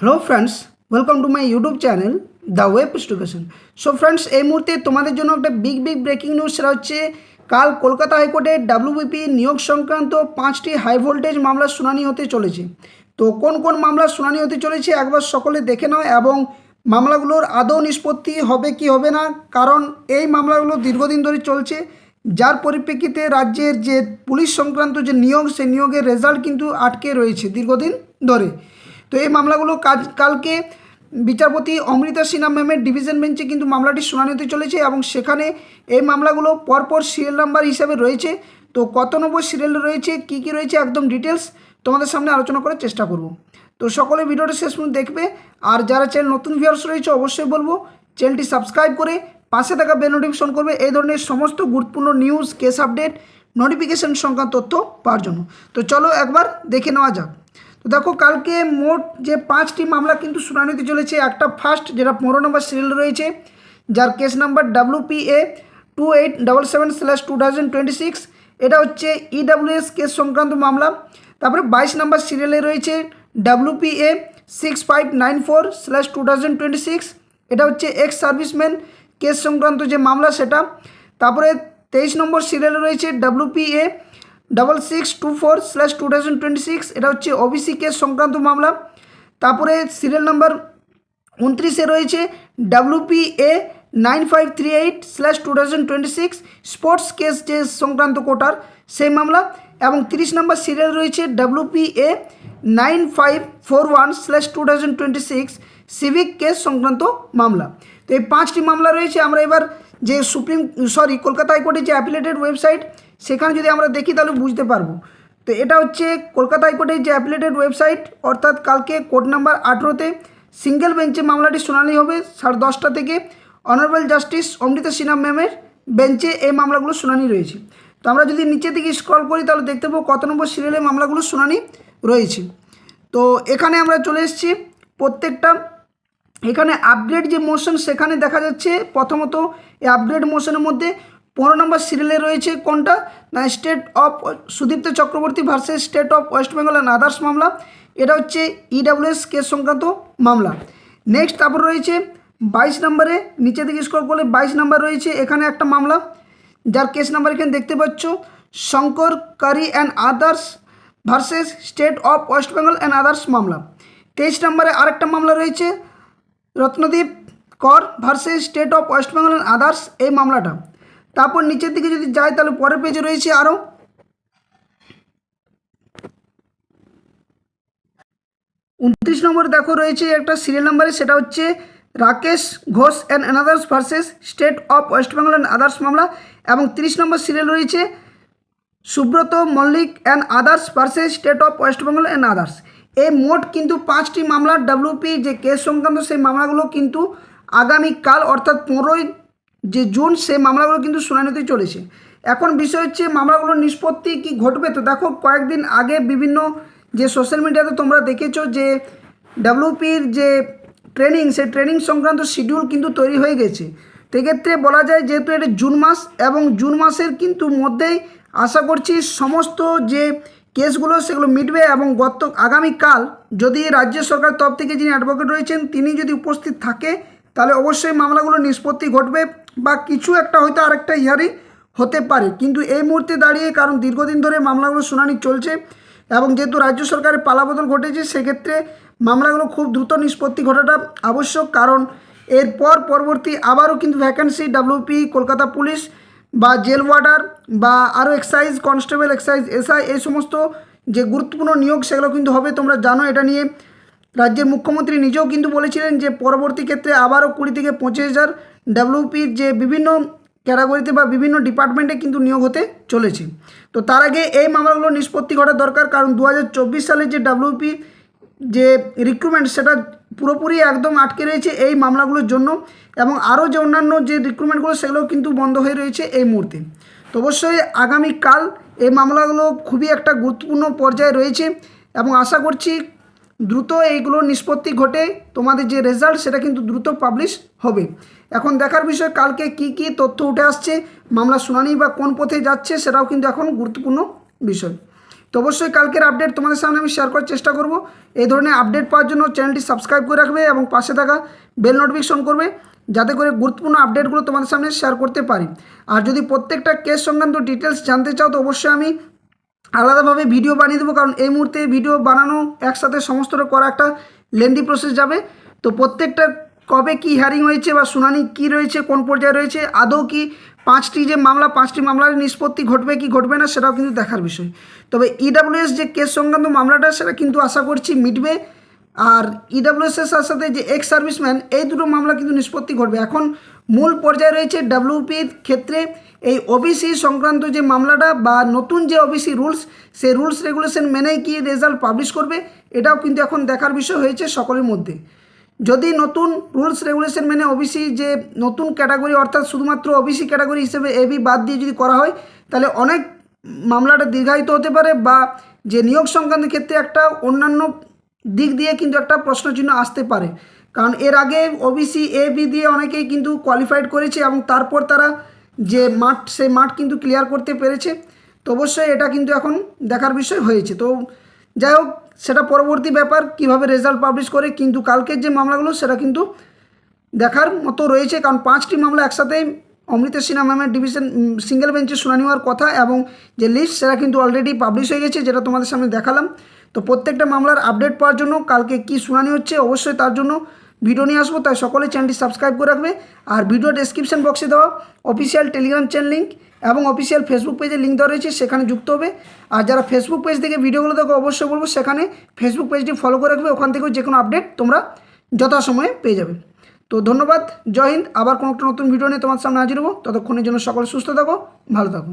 Hello friends, welcome to my YouTube channel the web education. So friends, এই মুহূর্তে তোমাদের জন্য একটা বিগ ব্রেকিং নিউজ। সেটা হচ্ছে কাল কলকাতা হাইকোর্টে ডাব্লিউবিপি নিয়োগ সংক্রান্ত 5টি হাই ভোল্টেজ মামলার শুনানি হতে চলেছে। তো কোন কোন মামলার শুনানি হতে চলেছে একবার সকলে দেখে নাও, এবং মামলাগুলোর আদৌ নিষ্পত্তি হবে কি হবে না, কারণ এই মামলাগুলো দীর্ঘদিন ধরে চলছে, যার পরিপ্রেক্ষিতে রাজ্যের যে পুলিশ সংক্রান্ত যে নিয়োগ, সেই নিয়োগের রেজাল্ট কিন্তু আটকে রয়েছে দীর্ঘদিন ধরে। তো এই মামলাগুলো কালকে বিচারপতি অমৃতা সিনহা ম্যামের ডিভিশন বেঞ্চে কিন্তু মামলাটি শুনানি হতে চলেছে, এবং সেখানে এই মামলাগুলো পরপর সিরিয়াল নাম্বার হিসাবে রয়েছে। তো কত নম্বর সিরিয়ালে রয়েছে, কী কী রয়েছে, একদম ডিটেলস তোমাদের সামনে আলোচনা করার চেষ্টা করব। তো সকলে ভিডিওটা শেষ পর্যন্ত দেখবে, আর যারা চ্যানেল নতুন ভিউয়ার্স রয়েছে অবশ্যই বলবো চ্যানেলটি সাবস্ক্রাইব করে পাশে থাকা বেল নোটিফিকেশন করবে এই ধরনের সমস্ত গুরুত্বপূর্ণ নিউজ, কেস আপডেট, নোটিফিকেশন সংক্রান্ত তথ্য পাওয়ার জন্য। তো চলো একবার দেখে নেওয়া যাক। তো দেখো, কালকে মোট যে 5টি মামলা কিন্তু শুনানি হতে চলেছে। একটা ফার্স্ট, যেটা 15 নম্বর সিরিয়াল রয়েছে, যার কেস নাম্বার WPA 2877/2026। এটা হচ্ছে EWS কেস সংক্রান্ত মামলা। তারপরে 22 নম্বর সিরিয়ালে রয়েছে WPA 6594/2026। এটা হচ্ছে এক্স সার্ভিসম্যান কেস সংক্রান্ত যে মামলা সেটা। তারপরে 23 নম্বর সিরিয়ালে রয়েছে WPA 6624/2026। এটা হচ্ছে ওবিসি কেস সংক্রান্ত মামলা। তারপরে সিরিয়াল নাম্বার 29-এ রয়েছে WPA 9538/2026 স্পোর্টস কেস যে সংক্রান্ত কোটার সেই মামলা। এবং 30 নম্বর সিরিয়াল রয়েছে WPA 9541/2026 সিভিক কেস সংক্রান্ত মামলা। তো এই 5টি মামলা রয়েছে। আমরা এবার যে কলকাতা হাইকোর্টের যে অ্যাপিলেটেড ওয়েবসাইট, সেখানে যদি আমরা দেখি তাহলে বুঝতে পারবো। তো এটা হচ্ছে কলকাতা হাইকোর্টের যে অ্যাপিলেটেড ওয়েবসাইট, অর্থাৎ কালকে কোর্ট নাম্বার 18-তে সিঙ্গেল বেঞ্চে মামলাটি শুনানি হবে 10:30 থেকে। অনারেবল জাস্টিস অমৃতা সিনহা ম্যামের বেঞ্চে এই মামলাগুলো শুনানি রয়েছে। তো আমরা যদি নিচে দিকে স্ক্রল করি তাহলে দেখতে পাবো কত নম্বর সিরিয়ালে মামলাগুলো শুনানি রয়েছে। তো এখানে আমরা চলে এসেছি প্রত্যেকটা। এখানে আপগ্রেড যে মোশন সেখানে দেখা যাচ্ছে প্রথমত এই আপগ্রেড মোশনের মধ্যে 15 নম্বর সিরিয়ালে রয়েছে কোনটা না, state of Sudipta Chakraborty versus state of West Bengal and others মামলা। এটা হচ্ছে EWS কেস সংক্রান্ত মামলা। নেক্সট তারপর রয়েছে 22 নম্বরে, নিচে দিকে স্ক্রল করলে 22 নম্বর রয়েছে এখানে একটা মামলা, যার কেস নাম্বার এখানে দেখতে পাচ্ছ, Shankar Kari and others versus state of West Bengal and others মামলা। 23 নম্বরে আরেকটা মামলা রয়েছে Ratnadeep Kar versus state of West Bengal and others, এই মামলাটা। তারপর নিচের দিকে যদি যাই তাহলে পরের পেজে রয়েছে আরও 29 নম্বরে দেখো রয়েছে একটা সিরিয়াল নাম্বারে, সেটা হচ্ছে Rakesh Ghosh and others versus state of West Bengal and others মামলা। এবং 30 নম্বর সিরিয়াল রয়েছে Subrata Mallick and others versus state of West Bengal and others. এই মোট কিন্তু 5টি মামলার WP যে কেস সংক্রান্ত সেই মামলাগুলো কিন্তু আগামীকাল অর্থাৎ 15ই যে জুন সেই মামলাগুলো কিন্তু শুনানিতে চলেছে। এখন বিষয় হচ্ছে মামলাগুলোর নিষ্পত্তি কি ঘটবে। তো দেখো, কয়েকদিন আগে বিভিন্ন যে সোশ্যাল মিডিয়াতে তোমরা দেখেছো যে WPর যে ট্রেনিং, সেই ট্রেনিং সংক্রান্ত শিডিউল কিন্তু তৈরি হয়ে গেছে। তো এক্ষেত্রে বলা যায় যেহেতু এটা জুন মাস, এবং জুন মাসের কিন্তু মধ্যেই আশা করছি সমস্ত যে কেসগুলো সেগুলো মিটবে। এবং আগামীকাল যদি রাজ্য সরকার তরফ থেকে যিনি অ্যাডভোকেট রয়েছেন তিনি যদি উপস্থিত থাকে তাহলে অবশ্যই মামলাগুলো নিষ্পত্তি ঘটবে, বা কিছু একটা হয়তো আরেকটা হিয়ারিং হতে পারে। কিন্তু এই মুহূর্তে দাঁড়িয়ে, কারণ দীর্ঘদিন ধরে মামলাগুলো শুনানি চলছে, এবং যেহেতু রাজ্য সরকারের পালাবদল ঘটেছে, সেক্ষেত্রে মামলাগুলো খুব দ্রুত নিষ্পত্তি ঘটাটা আবশ্যক। কারণ এরপর পরবর্তী আবারও কিন্তু ভ্যাকেন্সি WP, কলকাতা পুলিশ বা জেল ওয়ার্ডার বা আরও এক্সাইজ কনস্টেবল, এক্সাইজ SI, এই সমস্ত যে গুরুত্বপূর্ণ নিয়োগ সেগুলো কিন্তু হবে। তোমরা জানো এটা নিয়ে রাজ্যের মুখ্যমন্ত্রী নিজেও কিন্তু বলেছিলেন যে পরবর্তী ক্ষেত্রে আবারও 20 থেকে 25,000 WPর যে বিভিন্ন ক্যাটাগরিতে বা বিভিন্ন ডিপার্টমেন্টে কিন্তু নিয়োগ হতে চলেছে। তো তার আগে এই মামলাগুলো নিষ্পত্তি ঘটা দরকার, কারণ 2024 সালে যে WP যে রিক্রুটমেন্ট সেটা পুরোপুরি একদম আটকে রয়েছে এই মামলাগুলোর জন্য, এবং আরও যে অন্যান্য যে রিক্রুটমেন্টগুলো সেগুলো কিন্তু বন্ধ হয়ে রয়েছে এই মুহূর্তে। তো অবশ্যই আগামীকাল এই মামলাগুলো খুবই একটা গুরুত্বপূর্ণ পর্যায়ে রয়েছে, এবং আশা করছি দ্রুত এইগুলোর নিষ্পত্তি ঘটে তোমাদের যে রেজাল্ট সেটা কিন্তু দ্রুত পাবলিশ হবে। এখন দেখার বিষয় কালকে কি তথ্য উঠে আসছে, মামলা শুনানি বা কোন পথে যাচ্ছে সেটাও কিন্তু এখন গুরুত্বপূর্ণ বিষয়। তো অবশ্যই কালকের আপডেট তোমাদের সামনে আমি শেয়ার করার চেষ্টা করব। এই ধরনের আপডেট পাওয়ার জন্য চ্যানেলটি সাবস্ক্রাইব করে রাখবে এবং পাশে থাকা বেল নোটিফিকেশন করবে, যাতে করে গুরুত্বপূর্ণ আপডেটগুলো তোমাদের সামনে শেয়ার করতে পারি। আর যদি প্রত্যেকটা কেস সংক্রান্ত ডিটেলস জানতে চাও তো অবশ্যই আমি আলাদাভাবে ভিডিও বানিয়ে দেবো, কারণ এই মুহূর্তে ভিডিও বানানো একসাথে সমস্তটা করা একটা লেন্দি প্রসেস যাবে। তো প্রত্যেকটা কবে কি হিয়ারিং হয়েছে বা শুনানি কি রয়েছে, কোন পর্যায়ে রয়েছে, আদৌ কি 5টি যে মামলা 5টি মামলার নিষ্পত্তি ঘটবে কি ঘটবে না সেটাও কিন্তু দেখার বিষয়। তবে ইডাব্লিউএস যে কেস সংক্রান্ত মামলাটা সেটা কিন্তু আশা করছি মিটবে। আর ইডাব্লিউএসের সাথে সাথে যে এক্স সার্ভিসম্যান, এই দুটো মামলা কিন্তু নিষ্পত্তি ঘটবে। এখন মূল পর্যায়ে রয়েছে ডাব্লিউপির ক্ষেত্রে এই ওবিসি সংক্রান্ত যে মামলাটা বা নতুন যে ওবিসি রুলস, সেই রুলস রেগুলেশন মেনেই কি রেজাল্ট পাবলিশ করবে, এটাও কিন্তু এখন দেখার বিষয় হয়েছে সকলের মধ্যে। যদি নতুন রুলস রেগুলেশন মেনে ওবিসি যে নতুন ক্যাটাগরি, অর্থাৎ শুধুমাত্র ওবিসি ক্যাটাগরি হিসেবে এবি বাদ দিয়ে যদি করা হয়, তাহলে অনেক মামলাটা দীর্ঘায়িত হতে পারে, বা যে নিয়োগ সংক্রান্ত ক্ষেত্রে একটা অন্যান্য দিক দিয়ে কিন্তু একটা প্রশ্নচিহ্ন আসতে পারে। কারণ এর আগে ওবিসি এবি দিয়ে অনেকেই কিন্তু কোয়ালিফাইড করেছে এবং তারপর তারা যে মাঠ, সেই মাঠ কিন্তু ক্লিয়ার করতে পেরেছে। তো অবশ্যই এটা কিন্তু এখন দেখার বিষয় হয়েছে। তো যাই হোক, সেটা পরবর্তী ব্যাপার কীভাবে রেজাল্ট পাবলিশ করে, কিন্তু কালকের যে মামলাগুলো সেটা কিন্তু দেখার মতো রয়েছে। কারণ 5টি মামলা একসাথেই অমৃতা সিনহা ম্যামের ডিভিশন সিঙ্গেল বেঞ্চে শুনানি হওয়ার কথা, এবং যে লিস্ট সেটা কিন্তু অলরেডি পাবলিশ হয়ে গেছে, যেটা তোমাদের সামনে দেখালাম। তো প্রত্যেকটা মামলার আপডেট পাওয়ার জন্য, কালকে কি শুনানি হচ্ছে অবশ্যই তার জন্য ভিডিও নিয়ে আসবো। তাই সকলে চ্যানেলটি সাবস্ক্রাইব করে রাখবে। আর ভিডিও ডেসক্রিপশন বক্সে দেওয়া অফিসিয়াল টেলিগ্রাম চ্যানেল লিঙ্ক এবং অফিসিয়াল ফেসবুক পেজের লিঙ্ক দেওয়া রয়েছে, সেখানে যুক্ত হবে। আর যারা ফেসবুক পেজ থেকে ভিডিওগুলো দেখো অবশ্যই বলবো সেখানে ফেসবুক পেজটি ফলো করে রাখবে, ওখান থেকেও যে কোনো আপডেট তোমরা যথাসময়ে পেয়ে যাবে। তো ধন্যবাদ, জয় হিন্দ। আবার কোনো একটা নতুন ভিডিও নিয়ে তোমার সামনে হাজির হবো। ততক্ষণের জন্য সকলে সুস্থ থাকো, ভালো থাকো।